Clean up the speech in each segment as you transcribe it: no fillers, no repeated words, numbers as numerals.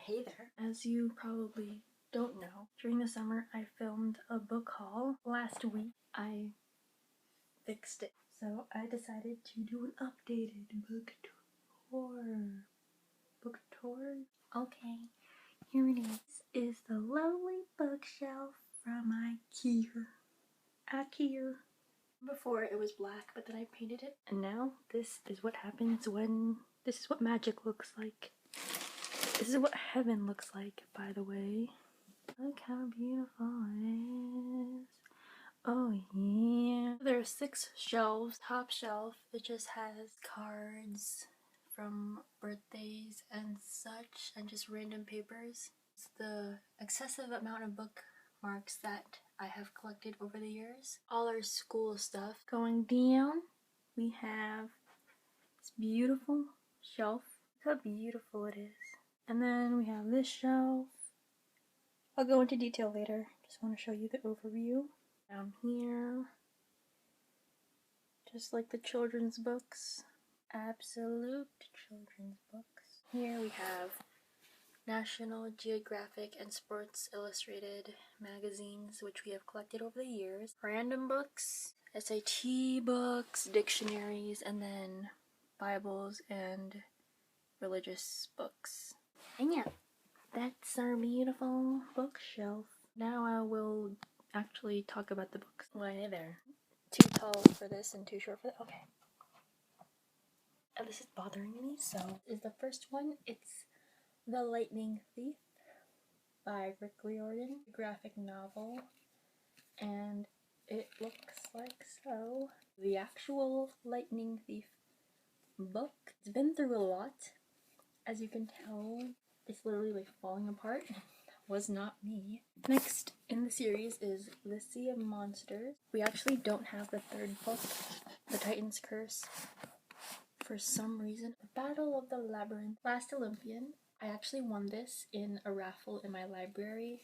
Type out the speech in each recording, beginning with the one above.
Hey there. As you probably don't know, during the summer I filmed a book haul. Last week I fixed it. So I decided to do an updated book tour. Book tour? Okay, here it is. Is the lovely bookshelf from IKEA. Before it was black, but then I painted it. And now this is what happens when, this is what magic looks like. This is what heaven looks like, by the way. Look how beautiful it is. Oh yeah. There are 6 shelves. Top shelf, it just has cards from birthdays and such, and just random papers. It's the excessive amount of bookmarks that I have collected over the years. All our school stuff. Going down, we have this beautiful shelf. Look how beautiful it is. And then we have this shelf. I'll go into detail later. Just want to show you the overview. Down here, just like the children's books. Absolute children's books. Here we have National Geographic and Sports Illustrated magazines, which we have collected over the years. Random books, SAT books, dictionaries, and then Bibles and religious books. And yeah, that's our beautiful bookshelf. Now I will actually talk about the books. Why there? Too tall for this and too short for that? Okay. This is bothering me, so is the first one. It's The Lightning Thief by Rick Riordan, a graphic novel, and it looks like so. The actual Lightning Thief book. It's been through a lot, as you can tell. It's literally like falling apart. Was not me. Next in the series is The Sea of Monsters. We actually don't have the 3rd book, The Titan's Curse, for some reason. Battle of the Labyrinth, Last Olympian. I actually won this in a raffle in my library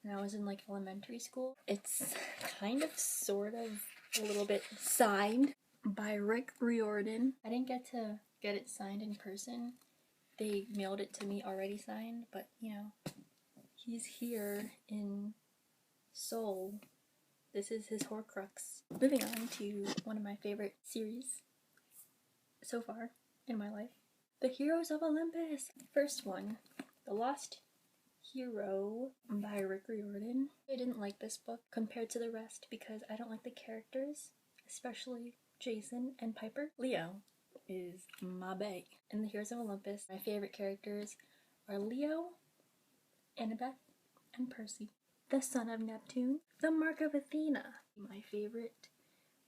when I was in like elementary school. It's kind of, sort of, a little bit signed by Rick Riordan. I didn't get to get it signed in person. They mailed it to me already signed, but you know, he's here in Seoul. This is his Horcrux. Moving on to one of my favorite series so far in my life. The Heroes of Olympus. First one, The Lost Hero by Rick Riordan. I didn't like this book compared to the rest because I don't like the characters, especially Jason and Piper. Leo is my bae. In The Heroes of Olympus, my favorite characters are Leo, Annabeth, and Percy. The Son of Neptune, The Mark of Athena. My favorite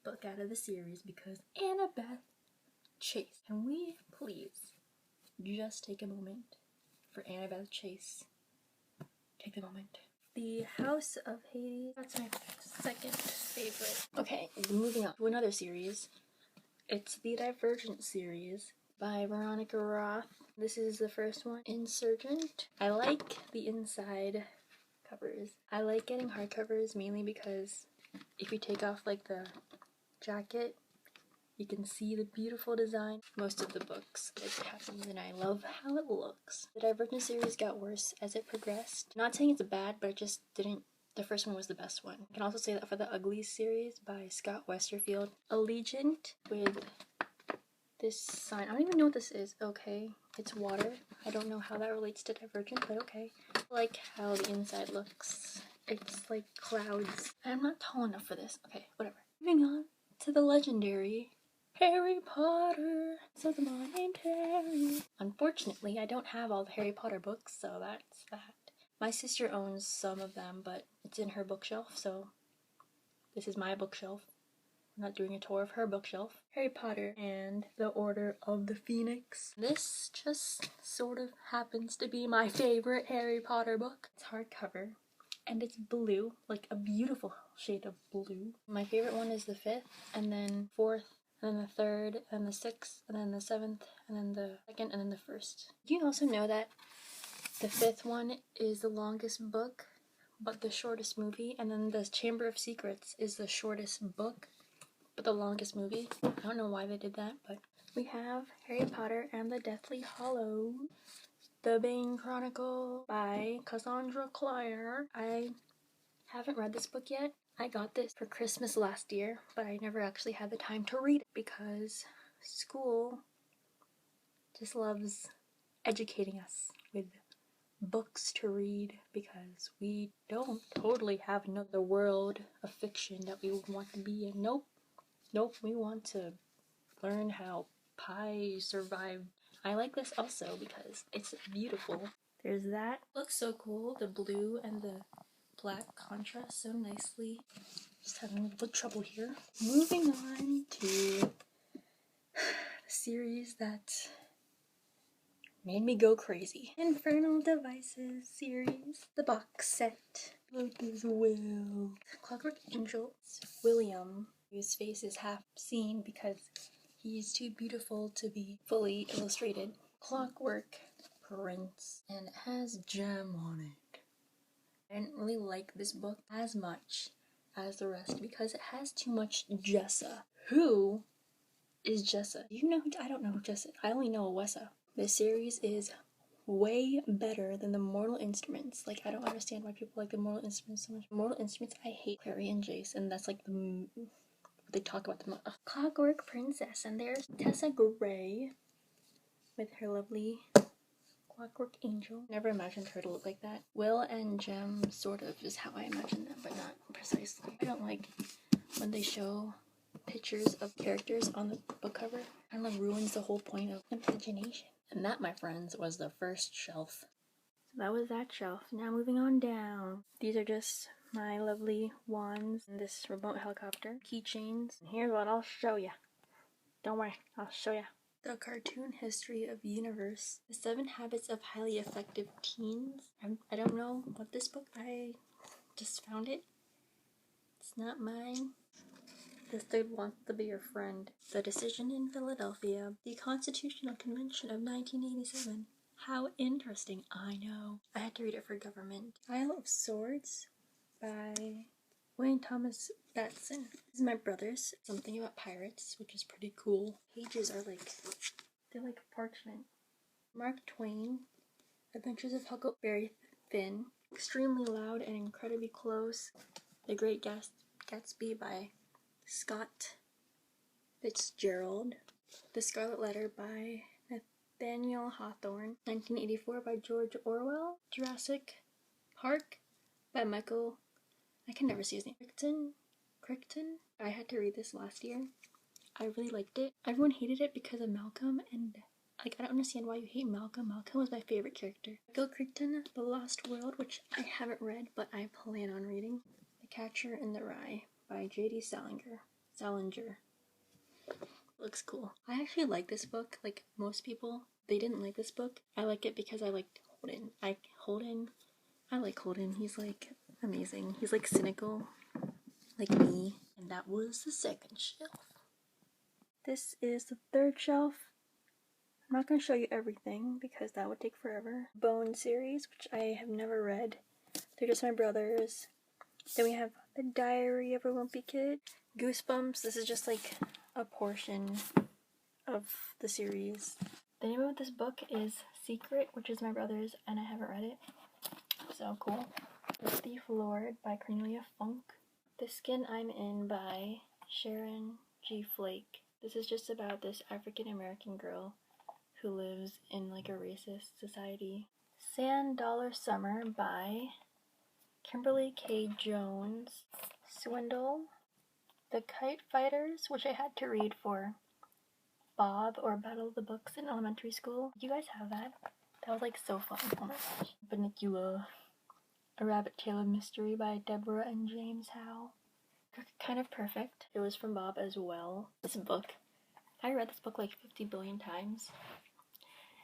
book out of the series because Annabeth Chase. Can we please just take a moment for Annabeth Chase? Take the moment. The House of Hades. That's my 2nd favorite. Okay, moving on to another series. It's the Divergent series by Veronica Roth. This is the first one, Insurgent. I like the inside covers. I like getting hardcovers mainly because if you take off like the jacket, you can see the beautiful design. Most of the books it happens, and I love how it looks. The Divergent series got worse as it progressed. Not saying it's bad, but it just didn't. The first one was the best one. I can also say that for the Uglies series by Scott Westerfield. Allegiant with this sign. I don't even know what this is. Okay, it's water. I don't know how that relates to Divergent, but okay. I like how the inside looks. It's like clouds. I'm not tall enough for this. Okay, whatever. Moving on to the legendary Harry Potter. So the boy named Harry. Unfortunately, I don't have all the Harry Potter books, so that's that. My sister owns some of them, but it's in her bookshelf, so this is my bookshelf. I'm not doing a tour of her bookshelf. Harry Potter and the Order of the Phoenix. This just sort of happens to be my favorite Harry Potter book. It's hardcover, and it's blue, like a beautiful shade of blue. My favorite one is the 5th, and then 4th, and then the 3rd, and the 6th, and then the 7th, and then the 2nd, and then the 1st. Do you also know that the 5th one is the longest book, but the shortest movie? And then the Chamber of Secrets is the shortest book, but the longest movie. I don't know why they did that, but we have Harry Potter and the Deathly Hallows. The Bane Chronicle by Cassandra Clare. I haven't read this book yet. I got this for Christmas last year, but I never actually had the time to read it because school just loves educating us with books to read because we don't totally have another world of fiction that we want to be in. Nope, we want to learn how Pi survived. I like this also because it's beautiful. There's that. Looks so cool. The blue and the black contrast so nicely. Just having a little trouble here. Moving on to the series that made me go crazy. Infernal Devices series. The box set. Look as well. Clockwork Angel. William, whose face is half seen because he's too beautiful to be fully illustrated. Clockwork Prince. And it has Gem on it. I didn't really like this book as much as the rest because it has too much Jessa. Who is Jessa? You know, I don't know who Jessa. I only know Wessa. This series is way better than the Mortal Instruments. Like, I don't understand why people like the Mortal Instruments so much. Mortal Instruments, I hate Clary and Jace, and that's like what they talk about the most. Clockwork Princess, and there's Tessa Gray with her lovely Clockwork Angel. Never imagined her to look like that. Will and Gem sort of is how I imagine them, but not precisely. I don't like when they show pictures of characters on the book cover. Kind of ruins the whole point of imagination. And that, my friends, was the first shelf. So that was that shelf. Now moving on down. These are just my lovely wands and this remote helicopter. Keychains. And here's what I'll show ya. Don't worry, I'll show ya. The Cartoon History of Universe. The 7 Habits of Highly Effective Teens. I don't know what this book, I just found it. It's not mine. This dude wants to be your friend. The Decision in Philadelphia. The Constitutional Convention of 1987. How interesting, I know. I had to read it for government. Isle of Swords by Wayne Thomas Batson. This is my brother's. Something about pirates, which is pretty cool. Pages are they're like parchment. Mark Twain. Adventures of Huckleberry Finn. Extremely Loud and Incredibly Close. The Great Gatsby by Scott Fitzgerald. The Scarlet Letter by Nathaniel Hawthorne. 1984 by George Orwell. Jurassic Park by Michael, I can never see his name, Crichton. I had to read this last year. I really liked it. Everyone hated it because of Malcolm, and I don't understand why you hate Malcolm. Malcolm was my favorite character. Michael Crichton, The Lost World, which I haven't read, but I plan on reading. The Catcher in the Rye by J.D. Salinger. Looks cool. I actually like this book. Like most people, they didn't like this book. I like it because I liked Holden. I like Holden. He's like amazing. He's like cynical, like me. And that was the second shelf. This is the third shelf. I'm not going to show you everything because that would take forever. Bone series, which I have never read. They're just my brother's. Then we have The Diary of a Wimpy Kid. Goosebumps. This is just like a portion of the series. The name of this book is Secret, which is my brother's, and I haven't read it. So cool. The Thief Lord by Cornelia Funk. The Skin I'm In by Sharon G. Flake. This is just about this African American girl who lives in like a racist society. Sand Dollar Summer by Kimberly K. Jones. Swindle. The Kite Fighters, which I had to read for Bob or Battle of the Books in elementary school. You guys have that? That was like so fun. Oh my gosh. Bunnicula. A Rabbit Tale of Mystery by Deborah and James Howe. Kind of Perfect. It was from Bob as well. This book. I read this book like 50 billion times.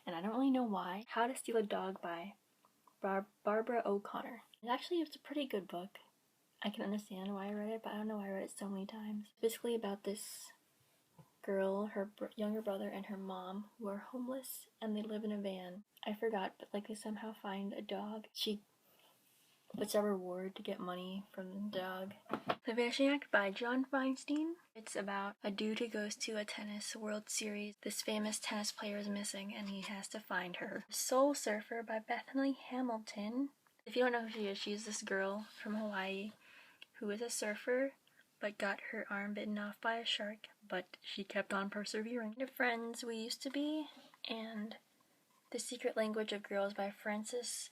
And I don't really know why. How to Steal a Dog by Barbara O'Connor. It's a pretty good book. I can understand why I read it, but I don't know why I read it so many times. It's basically about this girl, her younger brother, and her mom who are homeless, and they live in a van. I forgot, but like they somehow find a dog. It's a reward to get money from the dog. The Vanishing Act by John Feinstein. It's about a dude who goes to a tennis World Series. This famous tennis player is missing and he has to find her. Soul Surfer by Bethany Hamilton. If you don't know who she is, she's this girl from Hawaii who is a surfer but got her arm bitten off by a shark, but she kept on persevering. The Friends We Used to Be and The Secret Language of Girls by Frances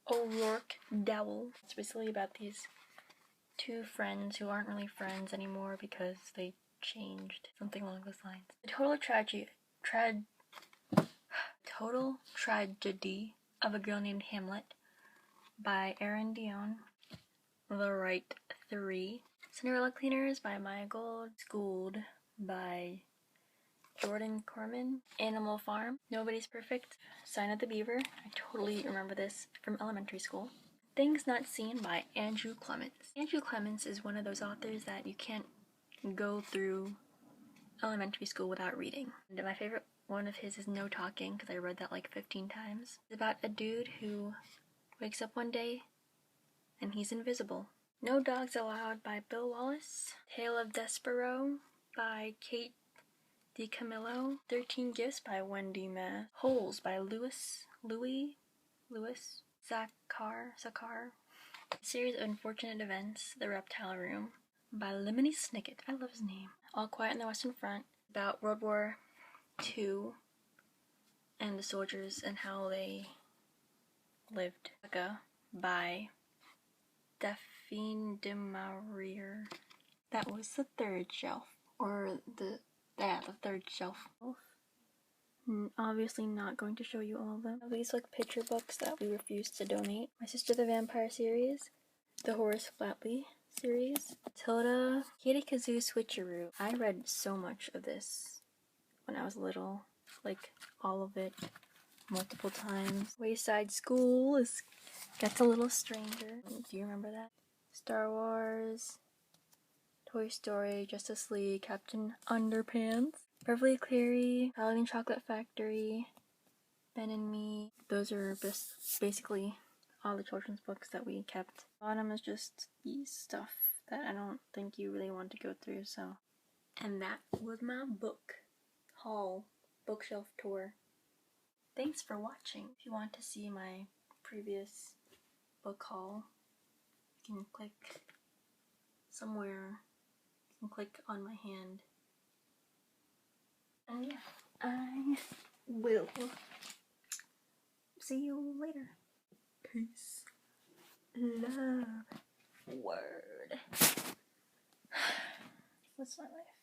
O'Rourke Dowell. It's basically about these two friends who aren't really friends anymore because they changed, something along those lines. The Total Tragedy of a Girl Named Hamlet by Erin Dion. The Right Three. Cinderella Cleaners by Maya Gold. Schooled by Jordan Corman. Animal Farm. Nobody's Perfect. Sign of the Beaver. I totally remember this from elementary school. Things Not Seen by Andrew Clements. Andrew Clements is one of those authors that you can't go through elementary school without reading. And my favorite one of his is No Talking, because I read that like 15 times. It's about a dude who wakes up one day and he's invisible. No Dogs Allowed by Bill Wallace. Tale of Despero by Kate DiCamillo. 13 Gifts by Wendy Mass. Holes by Louis Zakar. Series of Unfortunate Events, The Reptile Room by Lemony Snicket. I love his name. All Quiet on the Western Front, about World War II and the soldiers and how they lived. By Daphne du Maurier. That was the third shelf, or the third shelf. Obviously not going to show you all of them. These like picture books that we refused to donate. My Sister the Vampire series, the Horace Flatley series, Tilda, Katie Kazoo Switcheroo. I read so much of this when I was little, like all of it, multiple times. Wayside School gets a little stranger. Do you remember that? Star Wars, Toy Story, Justice League, Captain Underpants, Beverly Cleary, Halloween Chocolate Factory, Ben and Me. Those are basically all the children's books that we kept. Bottom is just stuff that I don't think you really want to go through, so. And that was my book haul, bookshelf tour. Thanks for watching. If you want to see my previous book haul, you can click somewhere. You can click on my hand. And yeah, I will see you later. Peace. Love. Word. What's my life?